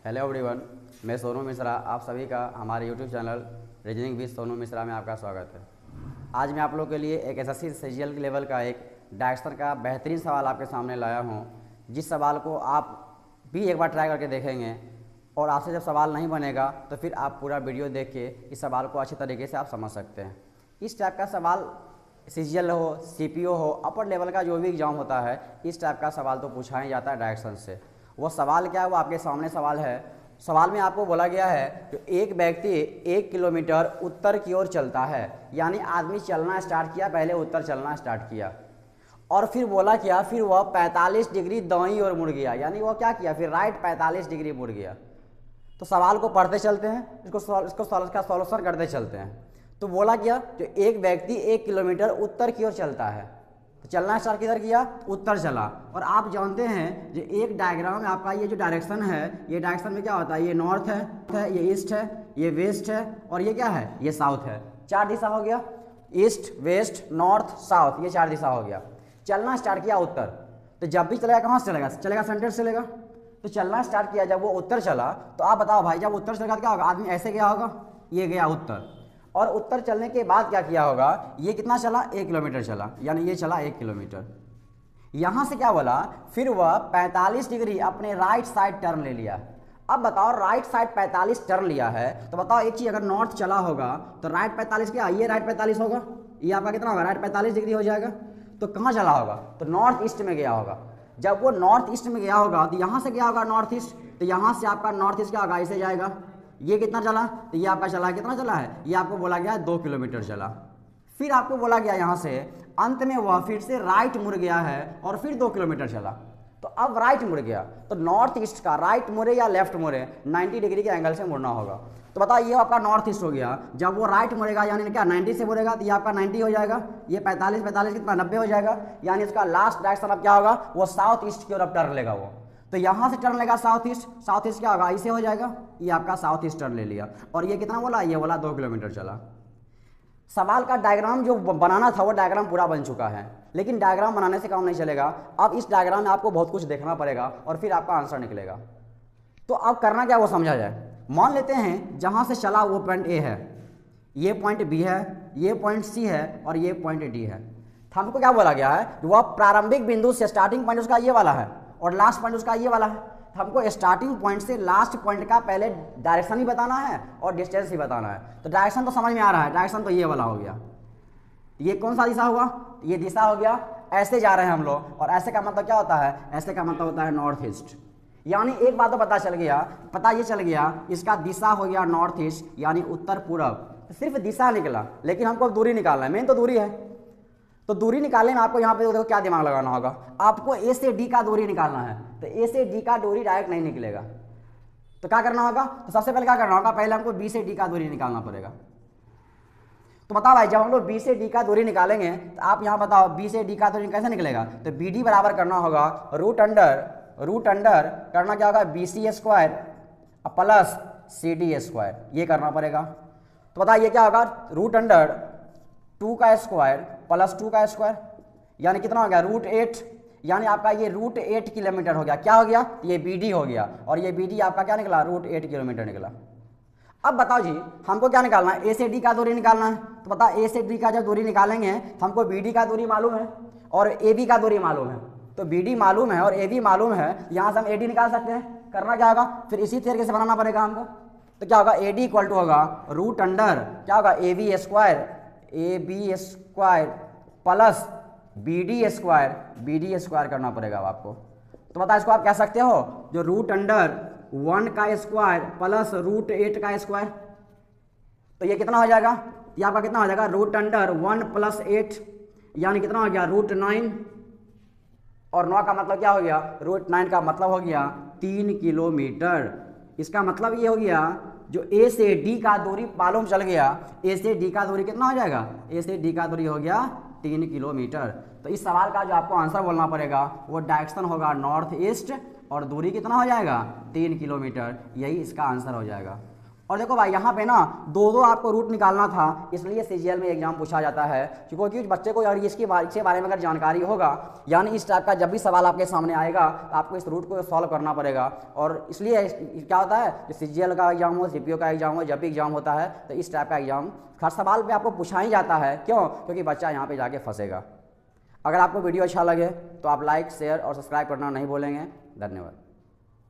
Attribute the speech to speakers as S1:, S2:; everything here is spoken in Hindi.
S1: हेलो एवरीवन, मैं सोनू मिश्रा। आप सभी का हमारे YouTube channel reasoning with Sonu Mishra में आपका स्वागत है। आज मैं आप लोगों के लिए एक एसएससी सीजीएल लेवल का एक डायरेक्शन का बेहतरीन सवाल आपके सामने लाया हूं, जिस सवाल को आप भी एक बार ट्राई करके देखेंगे और आपसे जब सवाल नहीं बनेगा तो फिर आप पूरा वीडियो देख के इस सवाल को अच्छे तरीके से आप समझ सकते हैं। इस टाइप का सवाल सीजीएल हो, सीपीओ हो, अपर लेवल का जो भी एग्जाम होता है, इस टाइप का सवाल तो पूछा ही जाता है डायरेक्शन से। वो सवाल क्या है, वो आपके सामने सवाल है। सवाल में आपको बोला गया है कि एक व्यक्ति 1 किलोमीटर उत्तर की ओर चलता है, यानी आदमी चलना स्टार्ट किया, पहले उत्तर चलना स्टार्ट किया और फिर बोला क्या, फिर वह 45 डिग्री दाईं ओर मुड़ गया, यानी वह क्या किया, फिर राइट 45 डिग्री मुड़ गया। तो सवाल को पढ़ते चलते हैं, इसका सॉल्यूशन करते चलते हैं। तो बोला क्या, जो एक व्यक्ति 1 किलोमीटर उत्तर की ओर चलता है, तो चलना स्टार्ट किधर किया, उत्तर चला। और आप जानते हैं जो एक डायग्राम में आपका ये जो डायरेक्शन है, ये डायरेक्शन में क्या होता है, ये नॉर्थ है, ये ईस्ट है, ये वेस्ट है और ये क्या है, ये साउथ है। 4 दिशा हो गया, ईस्ट, वेस्ट, नॉर्थ, साउथ, ये 4 दिशा हो गया। चलना स्टार्ट किया उत्तर, तो जब भी चलेगा कहाँ से चलेगा, चलेगा सेंटर से चलेगा। तो चलना स्टार्ट किया, जब वो उत्तर चला तो आप बताओ भाई, जब उत्तर चलेगा तो क्या होगा, आदमी ऐसे गया होगा, ये गया उत्तर, और उत्तर चलने के बाद क्या किया होगा, ये कितना चला, 1 किलोमीटर चला, यानी ये चला 1 किलोमीटर। यहाँ से क्या बोला, फिर वह 45 डिग्री अपने राइट साइड टर्न ले लिया। अब बताओ, राइट साइड 45 टर्न लिया है, तो बताओ एक चीज़, अगर नॉर्थ चला होगा तो राइट 45 क्या, ये राइट 45 होगा, ये आपका कितना होगा, राइट 45 डिग्री हो जाएगा। तो कहाँ चला होगा, तो नॉर्थ ईस्ट में गया होगा। जब वो नॉर्थ ईस्ट में गया होगा तो यहाँ से गया होगा नॉर्थ ईस्ट, तो यहाँ से आपका नॉर्थ ईस्ट क्या होगा, ऐसे जाएगा। ये कितना चला, तो ये आपका चला, कितना चला है, ये आपको बोला गया 2 किलोमीटर चला। फिर आपको बोला गया यहाँ से अंत में वह फिर से राइट मुड़ गया है और फिर 2 किलोमीटर चला। तो अब राइट मुड़ गया, तो नॉर्थ ईस्ट का राइट मुड़े या लेफ्ट मुड़े, 90 डिग्री के एंगल से मुड़ना होगा। तो बताओ, ये आपका नॉर्थ ईस्ट हो गया। जब वो राइट मुड़ेगा यानी क्या, 90 से मुड़ेगा, तो ये आपका 90 हो जाएगा, ये 45 कितना 90 हो जाएगा, यानी इसका लास्ट डायरेक्शन अब क्या होगा, वो साउथ ईस्ट की ओर अब टर्न लेगा वो। तो यहाँ से टर्न लेगा साउथ ईस्ट क्या होगा, ऐसे हो जाएगा, ये आपका साउथ ईस्ट टर्न ले लिया। और ये कितना बोला, ये बोला 2 किलोमीटर चला। सवाल का डायग्राम जो बनाना था वो डायग्राम पूरा बन चुका है, लेकिन डायग्राम बनाने से काम नहीं चलेगा। अब इस डायग्राम में आपको बहुत कुछ देखना पड़ेगा और फिर आपका आंसर निकलेगा। तो अब करना क्या, वो समझा जाए। मान लेते हैं जहाँ से चला वो पॉइंट ए है, ये पॉइंट बी है, ये पॉइंट सी है और ये पॉइंट डी है। तो हमको क्या बोला गया है, वह प्रारंभिक बिंदु से, स्टार्टिंग पॉइंट उसका ये वाला है और लास्ट पॉइंट उसका ये वाला है। तो हमको स्टार्टिंग पॉइंट से लास्ट पॉइंट का पहले डायरेक्शन ही बताना है और डिस्टेंस ही बताना है। तो डायरेक्शन तो समझ में आ रहा है, डायरेक्शन तो ये वाला हो गया। ये कौन सा दिशा हुआ, ये दिशा हो गया, ऐसे जा रहे हैं हम लोग। और ऐसे का मतलब क्या होता है, ऐसे का मतलब होता है नॉर्थ ईस्ट। यानी एक बात तो पता चल गया, पता ये चल गया, इसका दिशा हो गया नॉर्थ ईस्ट, यानी उत्तर पूरब। सिर्फ दिशा निकला, लेकिन हमको दूरी निकालना है, मेन तो दूरी है। तो दूरी निकालने में आपको यहाँ पे देखो क्या दिमाग लगाना होगा, आपको ए से डी का दूरी निकालना है। तो ए से डी का दूरी डायरेक्ट नहीं निकलेगा, तो क्या करना होगा, तो सबसे पहले क्या करना होगा, पहले हमको बी से डी का दूरी निकालना पड़ेगा। तो बताओ भाई, जब हम लोग बी से डी का दूरी निकालेंगे तो आप यहाँ बताओ बी से डी का दूरी कैसे निकलेगा। तो बी डी बराबर करना होगा रूट अंडर करना क्या होगा, B C square plus C D square, ये करना पड़ेगा। तो बताइए ये क्या होगा, रूट अंडर 2 का स्क्वायर प्लस 2 का स्क्वायर, यानी कितना हो गया, रूट 8, यानी आपका ये रूट 8 किलोमीटर हो गया। क्या हो गया, ये बी डी हो गया, और ये बी डी आपका क्या निकला, रूट 8 किलोमीटर निकला। अब बताओ जी, हमको क्या निकालना है, ए से डी का दूरी निकालना है। तो बता, ए से डी का जब दूरी निकालेंगे तो हमको बी डी का दूरी मालूम है और ए बी का दूरी मालूम है। तो बी डी मालूम है और ए बी मालूम है, यहाँ से हम ए डी निकाल सकते हैं। करना क्या होगा, फिर इसी तरीके से बनाना पड़ेगा हमको। तो क्या होगा, ए डी इक्वल टू होगा रूट अंडर क्या होगा, A B square plus B D square करना पड़ेगा आपको। तो बता, इसको आप कह सकते हो जो रूट अंडर 1 का स्क्वायर प्लस रूट 8 का स्क्वायर। तो ये कितना हो जाएगा, ये आपका कितना हो जाएगा, रूट अंडर 1 प्लस 8, यानी कितना हो गया, रूट 9। और 9 का मतलब क्या हो गया, रूट 9 का मतलब हो गया 3 किलोमीटर। इसका मतलब ये हो गया, जो ए से डी का दूरी मालूम चल गया, ए से डी का दूरी कितना हो जाएगा, ए से डी का दूरी हो गया 3 किलोमीटर। तो इस सवाल का जो आपको आंसर बोलना पड़ेगा वो डायरेक्शन होगा नॉर्थ ईस्ट और दूरी कितना हो जाएगा, 3 किलोमीटर, यही इसका आंसर हो जाएगा। और देखो भाई यहाँ पे ना दो आपको रूट निकालना था, इसलिए सीजीएल में एग्जाम पूछा जाता है, क्योंकि बच्चे को अगर इसके बारे में अगर जानकारी होगा, यानी इस टाइप का जब भी सवाल आपके सामने आएगा तो आपको इस रूट को सॉल्व करना पड़ेगा। और इसलिए क्या होता है, जो सीजीएल का एग्जाम हो, सीपीओ का एग्जाम हो, जब भी एग्जाम होता है तो इस टाइप का एग्जाम हर सवाल पे आपको पूछा ही जाता है। क्यों? क्योंकि बच्चा यहाँ पे जाके फंसेगा। अगर आपको वीडियो अच्छा लगे तो आप लाइक, शेयर और सब्सक्राइब करना नहीं भूलेंगे। धन्यवाद।